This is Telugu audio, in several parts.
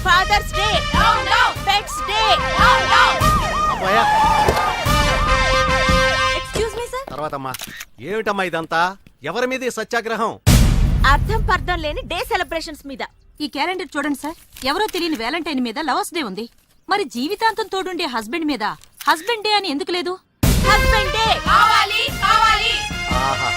Fathers day, pets day. Excuse me sir. తర్వాతమ్మా ఏమిటమ్మా ఇదంతా? ఎవరి మీద సత్యాగ్రహం? అర్థం పర్థం లేని డే సెలబ్రేషన్స్ మీద. ఈ క్యాలెండర్ చూడండి సార్, ఎవరో తెలియని వ్యాలంటైన్ మీద లవర్స్ డే ఉంది. మరి జీవితాంతం తోడుండే హస్బెండ్ మీద హస్బెండ్ డే అని ఎందుకు లేదు? హస్బెండ్ డే కావాలి కావాలి. ఆహా,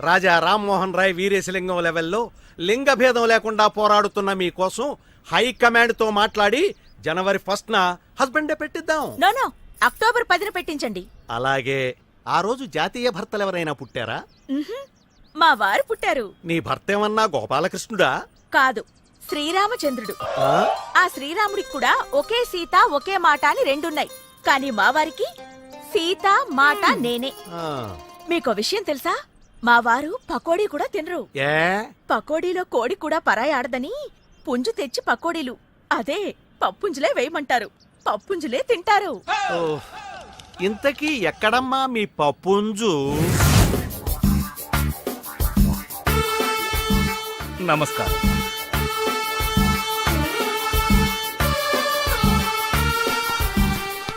రాజా రామ్మోహన్ రాయ్ వీరేశలింగం లెవెల్లో లింగ భేదం లేకుండా పోరాడుతున్న మీకోసం హైకమాండ్ తో మాట్లాడి జనవరి 1న హస్బెండ్ డే పెట్టిద్దాం. నో అక్టోబర్ 10న పెట్టించండి. అలాగే ఆ రోజు జాతీయ భర్తలు ఎవరైనా పుట్టారా? మా వారు పుట్టారు. నీ భర్త ఏమన్నా గోపాలకృష్ణుడా? కాదు, శ్రీరామచంద్రుడు. ఆ శ్రీరాముడికి కూడా ఒకే సీత ఒకే మాట అని రెండున్నాయి. కానీ మా వారికి సీత మాట నేనే. మీకో విషయం తెలుసా? మా వారు పకోడీ కూడా తినరు. ఏ పకోడీలో కోడి కూడా పరాయి ఆడదని పుంజు తెచ్చి పకోడీలు అదే పప్పుంజులే వేయమంటారు. పప్పుంజులే తింటారు. ఇంతకీ ఎక్కడమ్మా మీ పప్పుంజు? నమస్కారం.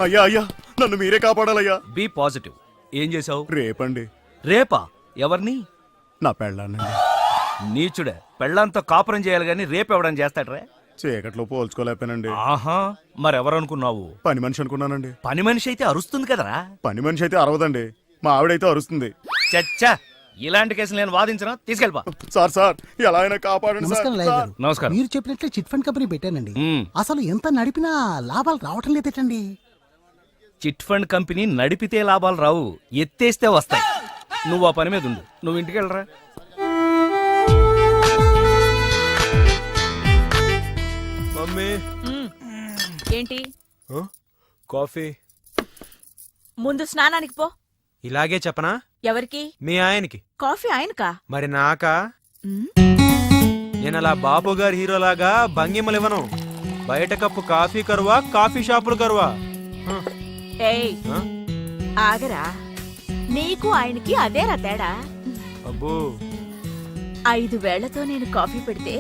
అయ్యా అయ్యా, నన్ను మీరే కాపాడాలయ్యా. B positive. ఏం చేసావు? రేపండి. రేపా? ఎవరిని? నా పెళ్ళానండి. నీచుడే, పెళ్ళంతో కాపురం చేయాలి గాని రేపెవడం చేస్తాడ్రా? చీకట్లో పోల్చుకోలేకపోయానండి. ఆహా, మరెవరనుకున్నావు? పని మనిషి అనుకున్నానండి. పని మనిషి అయితే అరుస్తుంది కదరా. పని మనిషి అయితే అరవదండి, మా ఆవిడైతే అరుస్తుంది. చచ్చా, ఇలాంటి కేసులు నేను వాదించను. తీసుకెళ్ళిపా. సార్ ఎలా అయినా కాపాడండి. నమస్కారం లాయర్ గారు. నమస్కారం. మీరు చెప్పినట్లే చిట్ ఫండ్ కంపెనీ పెట్టానండి. అసలు ఎంత నడిపినా లాభాలు రావటం లేదటండి. చిట్ ఫండ్ కంపెనీ నడిపితే లాభాలు రావు, ఎత్తేస్తే వస్తాయి. నువ్వు ఆ పని మీద ఉండు. నువ్వు ఇంటికి వెళ్ళరా. మమ్మీ ఏంటి? కాఫీ. ముందు స్నానానికి పో. ఇలాగే చెప్పనా? ఎవరికి? మీ ఆయనకి. కాఫీ ఆయనకా? మరి నాకా? నేను అలా బాబు గారి హీరోలాగా భంగిమలివ్వను. బయట కప్పు కాఫీ కరువా, కాఫీ షాపులు కరువా? ఏయ్ ఆగరా, నీకు ఆయనకి అదేరా తేడా. అబ్బో, 5 వేళ్లతో నేను కాఫీ పెడితే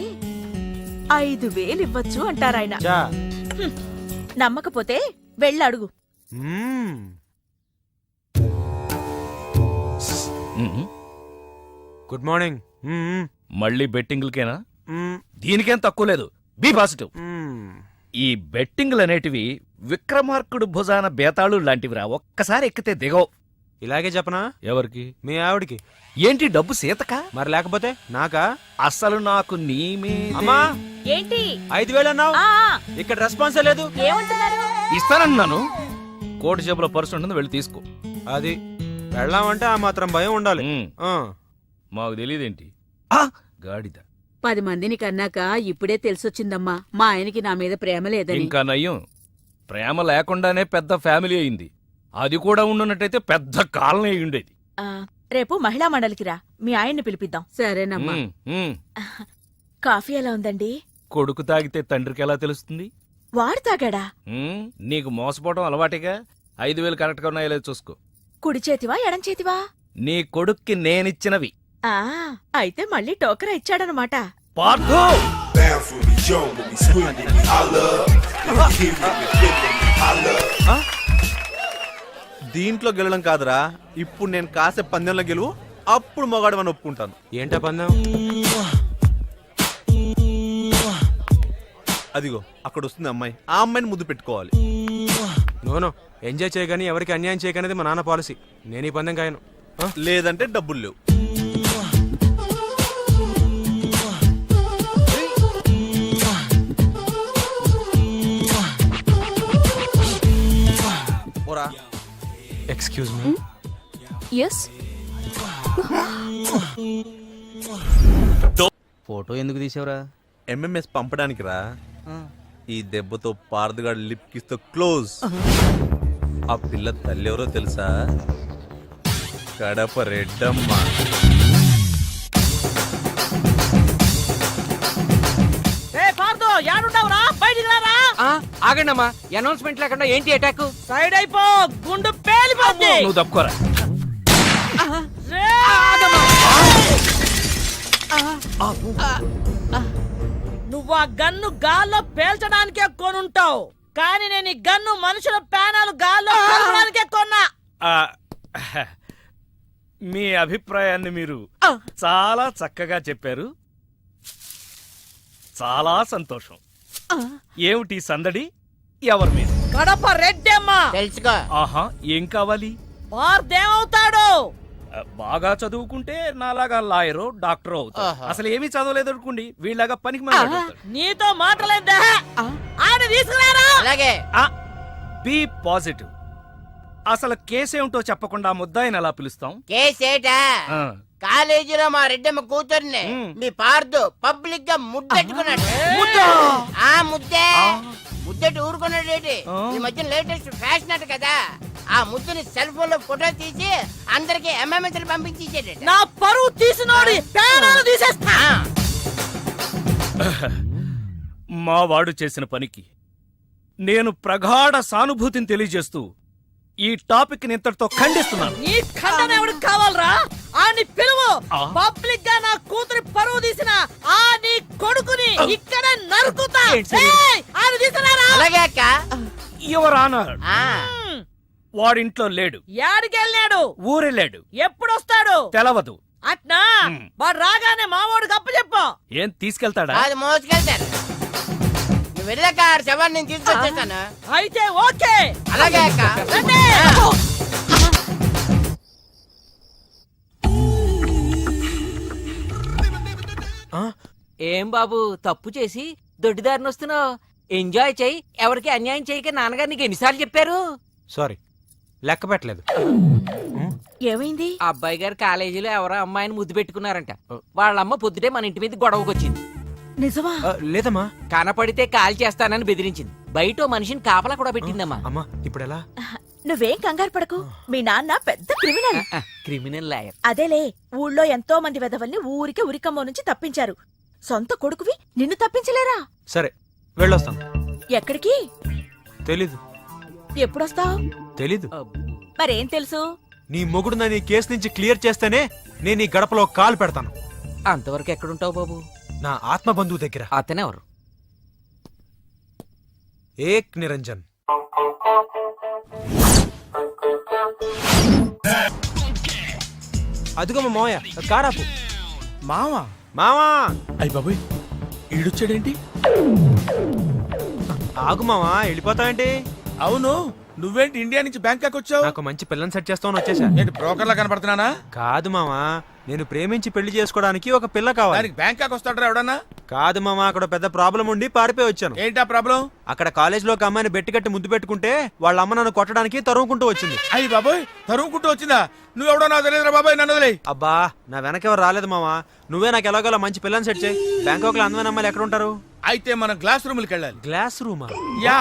5,000 ఇవ్వచ్చు అంటారాయన. చా. నమ్మకపోతే వెళ్ళడుగు. Good morning. మళ్ళీ బెట్టింగ్లకేనా? దీనికేం తక్కువ లేదు. Be positive. ఈ బెట్టింగ్లు అనేటివి విక్రమార్కుడు భుజాన బేతాళు లాంటివిరా. ఒక్కసారి ఎక్కితే దిగవు. ఇలాగే చెప్పనా? ఎవరికి? మీ ఆవిడికి. ఏంటి డబ్బు సీతకా? మరి లేకపోతే నాకా? అసలు నాకు నీ అమ్మా, ఏంటి 5,000 అన్నావు? ఇక్కడ రెస్పాన్సే లేదు. ఏమంటున్నారు? ఇస్తానన్నాను. కోటి జేబులో పర్సు ఉంటుంది, వెళ్ళి తీసుకో. అది వెళ్ళామంటే ఆ మాత్రం భయం ఉండాలి. మాకు తెలియదేంటి? గాడిద. 10 మందిని కన్నాక ఇప్పుడే తెలిసొచ్చిందమ్మా, మా ఆయనకి నా మీద ప్రేమ లేదని. ఇంకా నయ్యం, ప్రేమ లేకుండానే పెద్ద ఫ్యామిలీ అయింది. అది కూడా ఉండున్నట్టయితే పెద్ద కాలనీ అయి ఉండేది. రేపు మహిళా మండలికి రా, మీ ఆయన్ని పిలిపిద్దాం. సరేనమ్మా. కాఫీ ఎలా ఉందండి? కొడుకు తాగితే తండ్రికి ఎలా తెలుస్తుంది? వాడు తాగాడా? నీకు మోసపోవడం అలవాటిగా. 5,000 కరెక్ట్ గా ఉన్నాయో లేదో చూసుకో. కుడి చేతివా ఎడం చేతివా? నీ కొడుక్కి నేనిచ్చినవి. అయితే మళ్ళీ టోకరా ఇచ్చాడనమాట. పార్థు! దీంట్లో గెలడం కాదురా, ఇప్పుడు నేను కాసే పందెంలో గెలువు, అప్పుడు మొగాడు అని ఒప్పుకుంటాను. ఏంటా పందెం? అదిగో అక్కడ వస్తుంది అమ్మాయి, ఆ అమ్మాయిని ముద్దు పెట్టుకోవాలి. నోనో, ఎంజాయ్ చేయగాని ఎవరికి అన్యాయం చేయకనేది మా నాన్న పాలసీ. నేను ఈ పందెం కాయను. లేదంటే డబ్బులు లేవు. Excuse me. ఎస్. ఫోటో ఎందుకు తీసావురా? ఎంఎంఎస్ పంపడానికి రా. ఈ దెబ్బతో పారదుగాడు లిప్ కిస్తో క్లోజ్. ఆ పిల్ల తల్లి ఎవరో తెలుసా? కడప రెడ్డమ్మ. ఆగండి అమ్మా, అనౌన్స్మెంట్ లేకుండా ఏంటి అటాక్? సైడ్ అయిపో, గుండు పేలిపోద్ది. నువ్వు తప్పుకోరా. నువ్వు నువ్వు ఆ గన్ను గాల్లో పేల్చడానికే కొనుంటావు, కానీ నేను ఈ గన్ను మనుషుల ప్రాణాలు గాల్లో పేల్చడానికే కొన్నా. ఆ, మీ అభిప్రాయాన్ని మీరు చాలా చక్కగా చెప్పారు. చాలా సంతోషం. ఏమిటి సందడి? ఎవరి మీద? కడప రెడ్డమ్మ. తెలుసుకో. ఆహా, ఏం కావాలి? వార్దేమవుతాడు? బాగా చదువుకుంటే నాలాగా లాయరో డాక్టరో అవుతాడు. ఆహా. అసలు ఏమీ చదవలేదు అనుకోండి, వీళ్ళగా పనికి మాట్లాడు. నీతో మాటలేదా? ఆయన తీసుకురారా. అలాగే. Be positive. అసలు కేసేమిటో చెప్పకుండా ముద్దాయిని ఎలా పిలుస్తాం? కేసేటా ఆ, కాలేజీలో మా రెడ్డమ్మ కూతుర్ని మీ పార్దు పబ్లిక్ గా ముద్దెట్టుకున్నాడు. ఆ ముద్దే ముద్దెట్టు ఊరుకున్నాడేటి. ఈ మధ్య లేటెస్ట్ ఫ్యాషన్ అట కదా, ఆ ముద్దుని సెల్ ఫోన్ లో ఫోటో తీసి అందరికి ఎంఎంఎస్ పంపించేసాడు. నా పరువు తీసినోడి ప్రాణాలు తీసేస్తా. మా వాడు చేసిన పనికి నేను ప్రగాఢ సానుభూతిని తెలియజేస్తూ ఈ టాపిక్ ని ఇంతటితో ఖండిస్తున్నాను. నీ ఖండన ఎవరికి కావాలరా? ఆని పిలువు. ఆ. పబ్లిక్ గా నా కూతురి పరువు తీసిన ఆ నీ కొడుకుని ఇక్కడే నరుకుతా. ఆయన తీసుకురారా. అలాగే అక్క. యువర్ ఆనర్, వాడింట్లో లేడు. యాడికెళ్ళాడు? ఊరెళ్ళాడు. ఎప్పుడొస్తాడు? తెలవదు. అట్నా? వాడు రాగానే మామూడు గప్ప చెప్పు. ఏం తీసుకెళ్తాడా? అది మోసుకెళ్తారు. నువ్వు వెళ్ళాక శవాన్ని నేను తీసుకొచ్చేస్తాను. అయితే ఓకే. అలాగే అక్క. రండి. ఏం బాబు తప్పు చేసి దొడ్డిదారిని వస్తున్నావు? ఎంజాయ్ చెయ్యి, ఎవరికి అన్యాయం చేయక నాన్నగారు నీకు ఎన్నిసార్లు చెప్పారు? సారీ, లెక్క పెట్టలేదు. ఏమైంది? అబ్బాయి గారు కాలేజీలో ఎవరో అమ్మాయిని ముద్దు పెట్టుకున్నారంట. వాళ్ళమ్మ పొద్దుటే మన ఇంటి మీద గొడవకు వచ్చింది. నిజమా? లేదమ్మా. కనపడితే కాల్ చేస్తానని బెదిరించింది. బయట ఓ మనిషిని కాపలా కూడా పెట్టిందమ్మా. అమ్మా ఇప్పుడు ఎలా? నువ్వేం కంగారు పడకు. మీ నాన్న పెద్ద క్రిమినల్. Criminal lawyer. అదేలే, ఊళ్ళో ఎంతో మంది వెధవల్ని ఊరికే ఉరికమ్మో నుంచి తప్పించారు. సొంత కొడుకువి నిన్ను తప్పించలేరా? సరే వెళ్ళొస్తాను. ఎక్కడికి? తెలీదు. ఎప్పుడొస్తావు? తెలీదు. మరేం తెలుసు? నీ మొగుడు నన్ను ఈ కేసు నుంచి క్లియర్ చేస్తేనే నేను ఈ గడపలో కాలు పెడతాను. అంతవరకు ఎక్కడుంటావు బాబు? నా ఆత్మ బంధువు దగ్గర. అతనెవరు? ఏక్ నిరంజన్. అదిగో మా మావయ్య, కారాపు. మావా మావా అయ్య బాబోయ్, ఈడొచ్చాడేంటి? ఆగు మావా, వెళ్ళిపోతావేంటి? అవును, నువ్వేంటి ఇండియా నుంచి బ్యాంకాక్ వచ్చావు? నాకు మంచి పిల్లని సెట్ చేస్తామని వచ్చేసా. ఏంటి బ్రోకర్లా కనపడుతున్నానా? కాదు మావా, నేను ప్రేమించి పెళ్లి చేసుకోవడానికి ఒక పిల్ల కావాలి. దానికి బ్యాంకాక్ వస్తాడరా ఎవడన్నా? కాదు మావా, అక్కడ పెద్ద ప్రాబ్లం ఉండి పారిపోయి వచ్చాను. ఏంటా ప్రాబ్లం? అక్కడ కాలేజీలో ఒక అమ్మాయిని బెట్టి కట్టి ముద్దు పెట్టుకుంటే వాళ్ళ అమ్మ నన్ను కొట్టడానికి తరుముకుంటూ వచ్చింది. అయ్యి బాబోయ్, తరుముకుంటూ వచ్చిందా? నువ్వెవడో నాకు తెలియదురా బాబాయ్, నన్ను వదిలేయ్. అబ్బా, నా వెనకెవరు రాలేదు మావా. నువ్వే నాకు ఎలాగోలా మంచి పిల్లని సెట్ చేయి. బ్యాంకాక్ లో అందమైన అమ్మాయిలు ఎక్కడ ఉంటారు? అయితే మనం క్లాస్ రూమ్కి వెళ్ళాలి. గ్లాస్ రూమా? యా,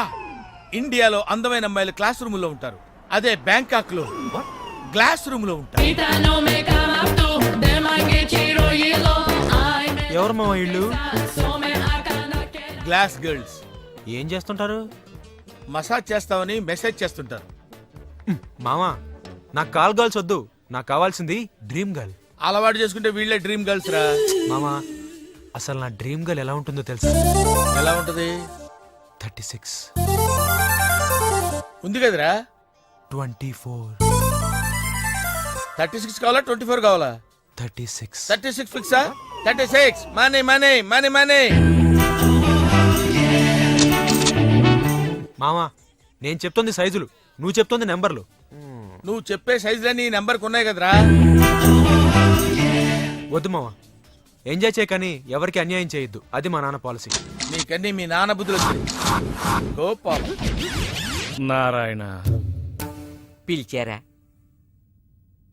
ఇండియాలో అందమైన అమ్మాయిలు క్లాస్ రూమ్ లో ఉంటారు. అదే బ్యాంకాక్ లో గ్లాస్ రూమ్ లో ఉంటారు. ఎవరు మావా ఇళ్ళు? Glass girls. ఏం చేస్తుంటారు? మసాజ్ చేస్తామని మెసేజ్ చేస్తుంటారు. మావా, నాకు కాల్ గర్ల్స్ వద్దు, నాకు కావాల్సింది డ్రీమ్ గర్ల్. అలవాటు చేసుకుంటే వీళ్ళే డ్రీమ్ గర్ల్స్ రా. మామా, అసలు నా డ్రీమ్ గర్ల్ ఎలా ఉంటుందో తెలుసా? ఎలా ఉంటది? 36, ఉంది కదరా. 24, 36 కావాలా 24 కావాలా? 36. 36 ఫిక్సా? 36 మనీ మనీ మనీ మనీ. మామా, నేను చెప్తుంది సైజులు, నువ్వు చెప్తుంది నెంబర్లు. నువ్వు చెప్పే సైజులన్నీ ఈ నెంబర్కి ఉన్నాయి కదరా. వద్దు మావా, ఎంజాయ్ చేయకని ఎవరికి అన్యాయం చేయొద్దు, అది మా నాన్న పాలసీ. నీకన్నీ మీ నాన్న బుద్ధులు వచ్చాయి. గోపాల్ నారాయణ, పిలిచారా?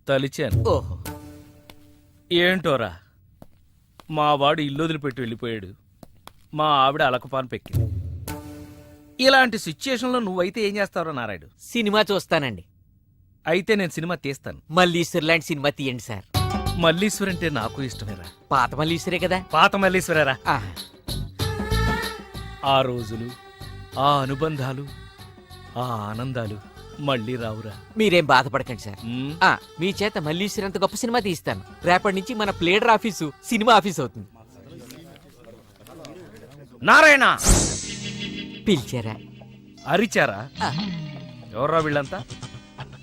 తలిచాను. ఓహో, ఏంటోరా, మా వాడు ఇల్లు వదిలిపెట్టి వెళ్ళిపోయాడు. మా ఆవిడ అలకపాను పెక్కింది. ఇలాంటి సిచ్యుయేషన్లో నువ్వైతే ఏం చేస్తావురా నారాయుడు? సినిమా చూస్తానండి. అయితే నేను సినిమా తీస్తాను. మల్లీశ్వర్ లాంటి సినిమా తీయండి సార్. మల్లీశ్వర్ అంటే నాకు ఇష్టమేరా. పాత మల్లీశ్వరే కదా. పాత మల్లీశ్వరేరా. ఆహా. ఆ రోజులు, ఆ అనుబంధాలు, ఆ ఆనందాలు మళ్ళీ రావురా. మీరేం బాధపడకండి సార్. మ్మ్. మీ చేత మల్లీశ్వర్ అంత గొప్ప సినిమా తీస్తాను. రేపటి నుంచి మన ప్లేడర్ ఆఫీసు సినిమా ఆఫీస్ అవుతుంది. నారాయణ పిలిచారా? అరిచారా? ఎవర్రా వీళ్ళంతా?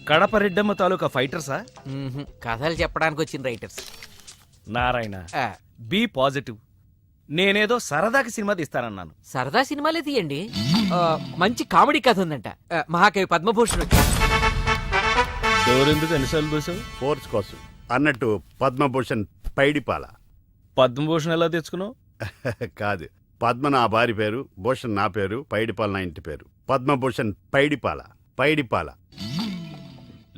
కడప రెడ్డమ్మ తాలూకా ఫైటర్సా? కథలు చెప్పడానికి వచ్చిన రైటర్స్. Narayana be positive. నేనేదో సరదాకి సినిమా తీస్తానన్నాను. సరదా సినిమాలే తీయండి. మంచి కామెడీ కథ ఉందంట. మహాకవి పద్మభూషణ్ వచ్చారు. డోరెందుకు ఎన్నిసార్లు చూసావు? ఫోర్స్ కోసం అన్నట్టు పద్మభూషణ్ పైడిపాల. పద్మభూషణ్ ఎలా తెచ్చుకున్నావు? కాదు, పద్మ నా భార్య పేరు, భూషణ్ నా పేరు, పైడిపాల నా ఇంటి పేరు. పద్మభూషణ్ పైడిపాల. పైడిపాల.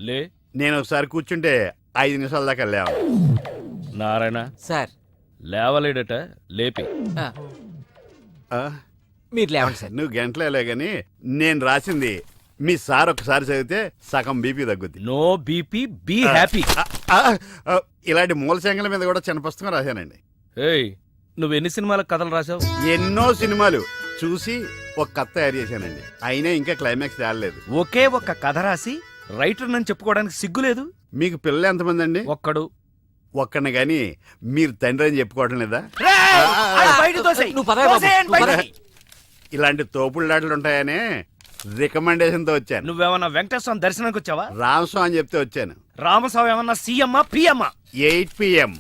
లే. నేను ఒకసారి కూర్చుంటే 5 నిమిషాల దాకా లేవ. నారాయణ సార్ లేవలేడట, లేపి. మీరు లేవండి సార్. నువ్వు గంటలేలే గాని నేను రాసింది మీ సార్ ఒకసారి చదివితే సగం బీపీ తగ్గుద్ది. No BP, be happy. ఇలాంటి మూల శంకల మీద కూడా చిన్న పుస్తకం రాశానండి. ఏయ్, నువ్వు ఎన్ని సినిమాలకు కథలు రాసావు? ఎన్నో సినిమాలు చూసి ఒక కథ తయారు చేశానండి. అయినా ఇంకా క్లైమాక్స్ తేలలేదు. ఒకే ఒక్క కథ రాసి రైటర్ నన్ను చెప్పుకోవడానికి సిగ్గులేదు? మీకు పిల్లలు ఎంతమంది అండి? ఒక్కడు. ఒక్కడిని గాని మీరు తండ్రి అని చెప్పుకోవడం లేదా? నువ్వు పదవి బాబు, నువ్వు పదవి. ఇలాంటి తోపుళ్ళాటలు ఉంటాయనే రికమెండేషన్ తో వచ్చాను. నువ్వేమన్నా వెంకటేశ్వరం దర్శనానికి వచ్చావా? రామస్వామి అని చెప్తే వచ్చాను. రామస్వామి ఏమన్నా సీఎమ్మా పిఎమ్మా? 8 PM.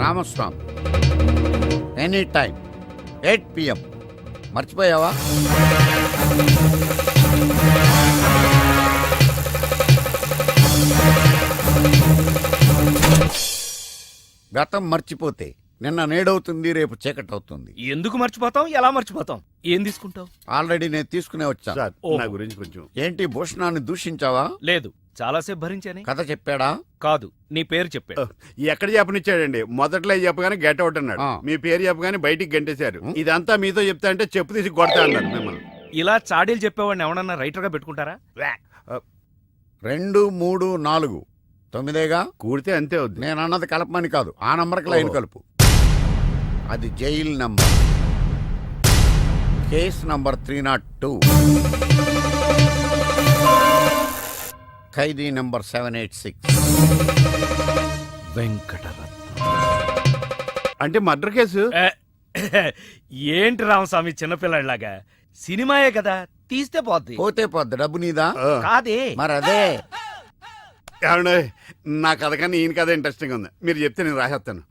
Ramaswamy any time 8 PM. మర్చిపోయావా? గతం మర్చిపోతే నిన్న నేడవుతుంది, రేపు చీకటి అవుతుంది. ఎందుకు మర్చిపోతాం? ఎలా మర్చిపోతాం? ఏం తీసుకుంటావు? ఆల్రెడీ నేను తీసుకునే వచ్చా. సార్, ఓహో. నా గురించి కొంచెం. ఏంటి భూషణాన్ని దూషించావా? లేదు, చాలాసేపు భరించానే. కథ చెప్పాడా? కాదు, నీ పేరు చెప్పాడు. ఎక్కడ చెప్పనిచ్చాడండి? మొదట్లో చెప్పగానే గెట్ అవుట్ అన్నాడు. ఆ. మీ పేరు చెప్పగానే బయటికి గంటేశారు. ఇదంతా మీతో చెప్తా అంటే చెప్పు తీసి కొడతా అన్నారు మిమ్మల్ని. ఇలా చాడీలు చెప్పేవాడిని ఎవడన్నా రైటర్ గా పెట్టుకుంటారా? 2, 3, 4 9గా. కూడితే అంతే అవుద్ది. నేను అన్నది కలపమని కాదు, ఆ నంబర్కి లైన్ కలుపు. అది జైల్ నంబర్. Case number 302. ఖైదీ నంబర్ 786. వెంకటరత్నం. అంటే మర్డర్ కేసు. ఏంటి రామస్వామి చిన్నపిల్లలాగా? సినిమాయే కదా, తీస్తే పోద్ది. పోతే పోద్ది, డబ్బు నీదా? కాదే. మరి అదే. ఏమండి, నా కథ కన్నా ఈయన కథ ఇంట్రెస్టింగ్ ఉంది. మీరు చెప్తే నేను రాసేస్తాను.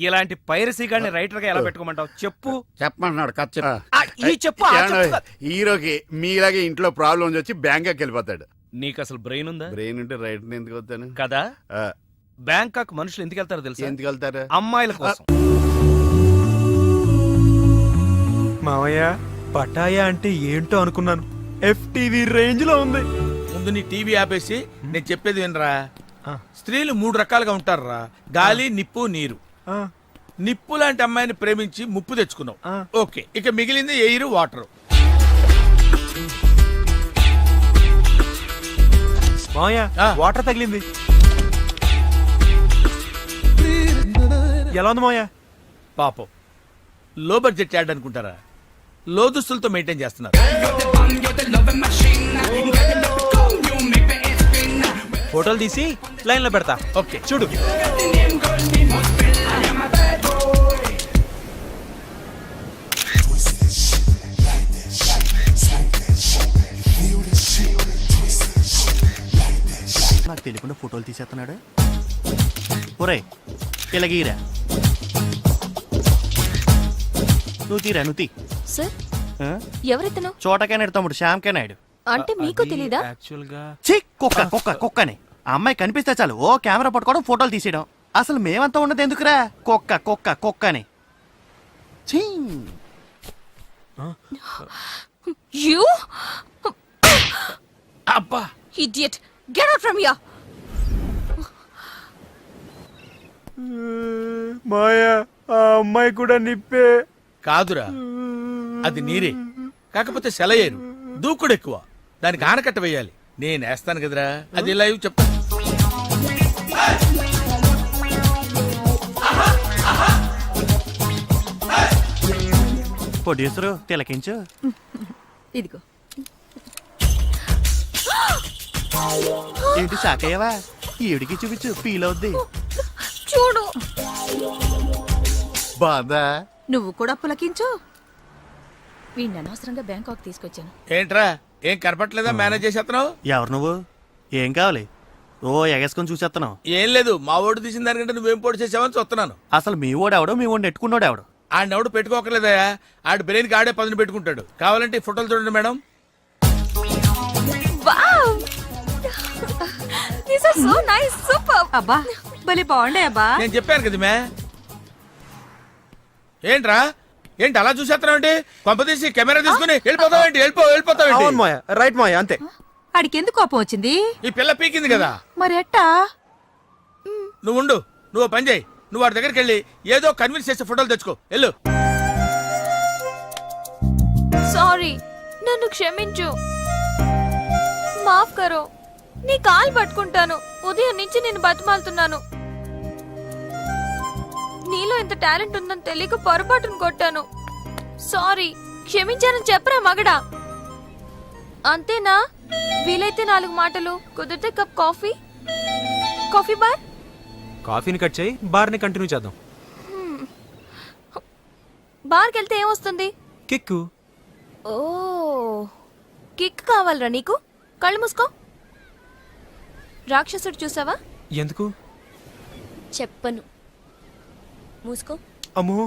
ఇలాంటి పైరసీ గాని రైటర్ గా ఎలా పెట్టుకోమంటావు? చెప్పు. చెప్పమంటున్నాడు, కథ చెప్పు. ఈ చెప్పు. ఏమండి, హీరోకి మీలాగే ఇంట్లో ప్రాబ్లమ్స్ వచ్చి బ్యాంకాక్ వెళ్ళిపోతాడు. నీకు అసలు బ్రెయిన్ ఉందా? బ్రెయిన్ ఉంటే రైట్ ఎందుకు వస్తాను కదా. ఆ. బ్యాంకాక్ మనుషులు ఎందుకు వెళ్తారో తెలుసా? ఎందుకు వెళ్తారు? అమ్మాయిల కోసం. మావయ్య, పటాయా అంటే ఏంటో అనుకున్నాను. FTV రేంజ్ లో ఉంది. ముందు నీ టీవీ ఆపేసి నేను చెప్పేది వినరా. స్త్రీలు 3 రకాలుగా ఉంటారురా. గాలి, నిప్పు, నీరు. నిప్పు లాంటి అమ్మాయిని ప్రేమించి ముప్పు తెచ్చుకున్నావు. ఓకే, ఇక మిగిలింది ఎయిర్, వాటర్. మావయ్య, వాటర్ తగిలింది. ఎలా ఉంది మావయ్య? పాపం, లో బడ్జెట్ యాడ్ అనుకుంటారా? లో దుస్తులతో మెయింటైన్ చేస్తున్నారు. ఫోటోలు తీసి లైన్ లో పెడతా. ఓకే, చూడు. నాకు తెలియకుండా ఫోటోలు తీసేస్తున్నాడు. ఒరే, ఇలాగీరా. నువ్వు తీరా, నువ్వు తీ. సార్, ఎవరెత్తను? చోటకైనాడు తమ్ముడు, శ్యామ్కే నాయుడు. అంటే మీకు తెలీదా? ఛీ, కుక్క కుక్క కుక్కని. ఆ అమ్మాయి కనిపిస్తే చాలు ఓ కెమెరా పట్టుకోవడం, ఫోటోలు తీసేయడం. అసలు మేమంతా ఉన్నది ఎందుకురా? కుక్క కుక్క కుక్కని. ఛీ. You? అబ్బా, Idiot! Get out from here! మావయ్య, ఆ అమ్మాయి కూడా నిప్పే. కాదురా, అది నీరే. కాకపోతే సెలయేరు, దూకుడు ఎక్కువ. దానికి ఆనకట్ట వేయాలి. నేను వేస్తాను కదరా. అది లైవ్ చెప్తా. ప్రొడ్యూసరు తిలకించు. ఇదిగో. ఏంటి సాకయ్యవా ఈవిడికి చూపించు ఫీల్ అవుద్ది. చూడు. బాధా నువ్వు కూడా పులకించు. వీడిని అనవసరంగా బ్యాంకాక్ తీసుకొచ్చాను. ఏంట్రా ఏం కనపట్లేదా మేనేజ్ చేసేస్తున్నావు? ఎవరు నువ్వు? ఏం కావాలి? ఓ ఎగేసుకొని చూసేస్తున్నావు. ఏం లేదు, మా ఓటు తీసిన దానికంటే నువ్వేం పోటీ చేసావని చూస్తున్నాను. అసలు మీ ఓడు ఎవడో మీ ఓడిని ఎట్టుకున్నాడు ఎవడు? ఆడెవడు పెట్టుకోకలేదయా, ఆడి బ్రెయిన్కి ఆడే పదును పెట్టుకుంటాడు. కావాలంటే ఈ ఫోటోలు చూడండి మేడం. అబ్బా భలే బాగుండే అబ్బా. నేను చెప్పాను కదా మే. ఏంట్రా ఏంటి అలా చూసేస్తున్నావు? కొంపదీసి కెమెరా తీసుకుని వెళ్ళిపోతావేంటి? వెళ్ళిపోతావేంటి? రైట్ మాయ అంతే. ఆడికెందుకు కోపం వచ్చింది? ఈ పిల్ల పీకింది కదా. మరి ఎట్టా? నువ్వు ఉండు, నువ్వు ఓ పని చేయి, నువ్వు వాడి దగ్గరికి వెళ్ళి ఏదో కన్విన్స్ చేసే ఫోటోలు తెచ్చుకో. వెళ్ళు. సారీ, నన్ను క్షమించు. మాఫ్ కరో. నీ కాలు పట్టుకుంటాను. ఉదయం నుంచి నేను బతిమాలుతున్నాను. నీలో ఇంత టాలెంట్ ఉందని తెలియక పొరపాటును కొట్టాను. సారీ, క్షమించానని చెప్పరా మగడా. అంతేనా? వీలైతే 4 మాటలు, కుదిరితే కప్ కాఫీ. Coffee bar. కాఫీని కట్ చేయి, బార్ని కంటిన్యూ చేద్దాం. బార్కి వెళ్తే ఏమొస్తుంది? కిక్కు. ఓ, కిక్ కావాలరా నీకు? కళ్ళు మూసుకో. రాక్షసుడు చూసావా? ఎందుకు? చెప్పను. మూసుకో. అమ్మో.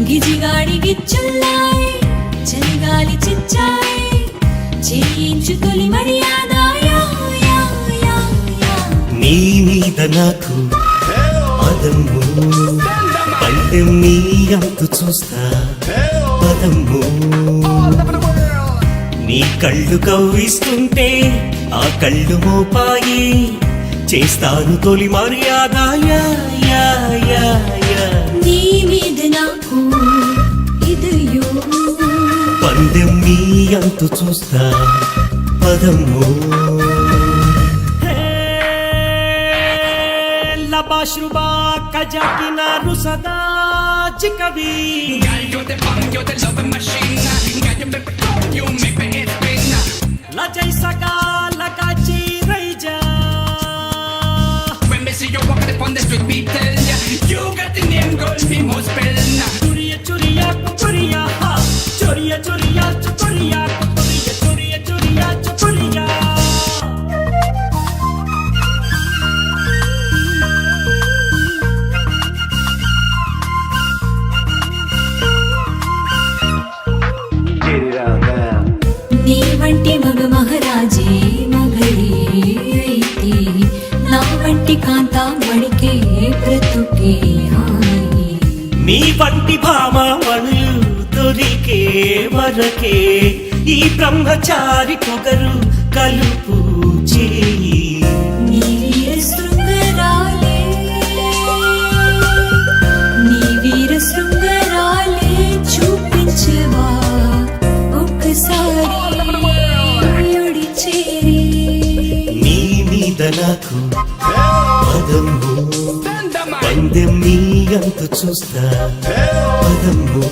గిజిగాడి గిచ్చుల్లాయ్ చలిగాలి చిచ్చాయ్ చేయించు తొలి మర్యాద నీ మీద నాకు పదము అంటే నీ అంతు చూస్తా పదము నీ కళ్ళు కవ్విస్తుంటే ఆ కళ్ళు మోపాయి చేస్తాను తొలి మర్యాద నీ మీద నాకు ఇదయో పందెం నీ అంతు చూస్తా పదము లబాష్రుబా కజాకినారు సదా చికవి లజై సగా లగాచి Raiza you walk upon the street, we tell ya you got the name, girl, me most spell. Churiya churiya churiya ha, churiya churiya churiya churiya churiya churiya churiya. నీ వంటి మగ మహారాజే మగళే అయితే నా వంటి కాంతామణికే బ్రతుకే హాయి. నీ వంటి భామామణులు దొరికే వరకే ఈ బ్రహ్మచారి పొగరు కలుపు చేయి. నీ వీర శృంగరాలే నీ వీర శృంగరాలే చూపించవా ఒక్కసారి ఒడి చేరి. నీ మీద నాకు పదము పందెం నీ అంతు చూస్తా పదము